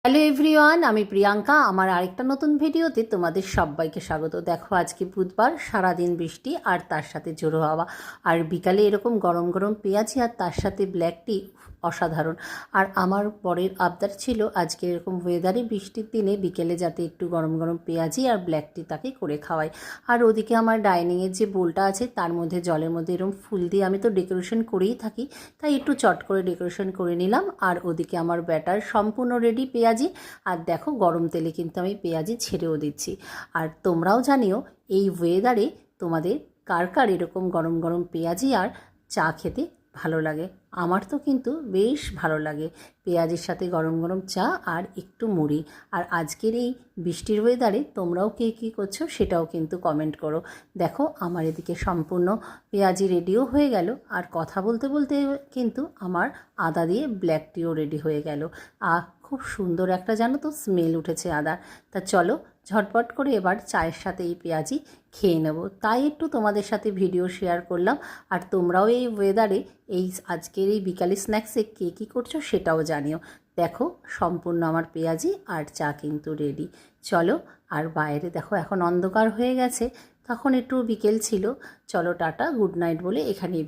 Hello everyone, আমি প্রিয়াঙ্কা। আমার আরেকটা নতুন ভিডিওতে তোমাদের সবাইকে স্বাগত। দেখো, আজকে বুধবার, সারাদিন বৃষ্টি আর তার সাথে ঝোড়ো হাওয়া, আর বিকালে এরকম গরম গরম পেঁয়াজি আর তার সাথে ব্ল্যাক টি, অসাধারণ। আর আমার বরের আবদার ছিল আজকে এরকম ওয়েদারে বৃষ্টির দিনে বিকেলে যাতে একটু গরম গরম পেঁয়াজি আর ব্ল্যাক টি তাকে করে খাওয়াই। আর ওদিকে আমার ডাইনিংয়ের যে বোলটা আছে তার মধ্যে জলের মধ্যে এরকম ফুল দিয়ে আমি তো ডেকোরেশন করেই থাকি, তাই একটু চট করে ডেকোরেশন করে নিলাম। আর ওদিকে আমার ব্যাটার সম্পূর্ণ রেডি পেঁয়াজি। আর দেখো, গরম তেলে কিন্তু আমি পেঁয়াজি ছেড়েও দিচ্ছি। আর তোমরাও জানিও এই ওয়েদারে তোমাদের কার কার এরকম গরম গরম পেঁয়াজি আর চা খেতে ভালো লাগে। আমার তো কিন্তু বেশ ভালো লাগে পেঁয়াজের সাথে গরম গরম চা আর একটু মুড়ি। আর আজকের এই বৃষ্টির ওয়েদারে তোমরাও কে কী করছো সেটাও কিন্তু কমেন্ট করো। দেখো, আমার এদিকে সম্পূর্ণ পেঁয়াজি রেডিও হয়ে গেল। আর কথা বলতে বলতে কিন্তু আমার আদা দিয়ে ব্ল্যাক টিও রেডি হয়ে গেল। খুব সুন্দর একটা, জানো তো, স্মেল উঠেছে আদার। তা চলো ঝটপট করে এবার চায়ের সাথে এই পেঁয়াজি খেয়ে নেব, তাই একটু তোমাদের সাথে ভিডিও শেয়ার করলাম। আর তোমরাও এই ওয়েদারে এই আজকের এই বিকালে স্ন্যাক্সে কে কী করছো সেটাও জানিও। দেখো, সম্পূর্ণ আমার পেঁয়াজি আর চা কিন্তু রেডি। চলো, আর বাইরে দেখো এখন অন্ধকার হয়ে গেছে, তখন একটু বিকেল ছিল। চলো টাটা, গুড নাইট বলে এখানেই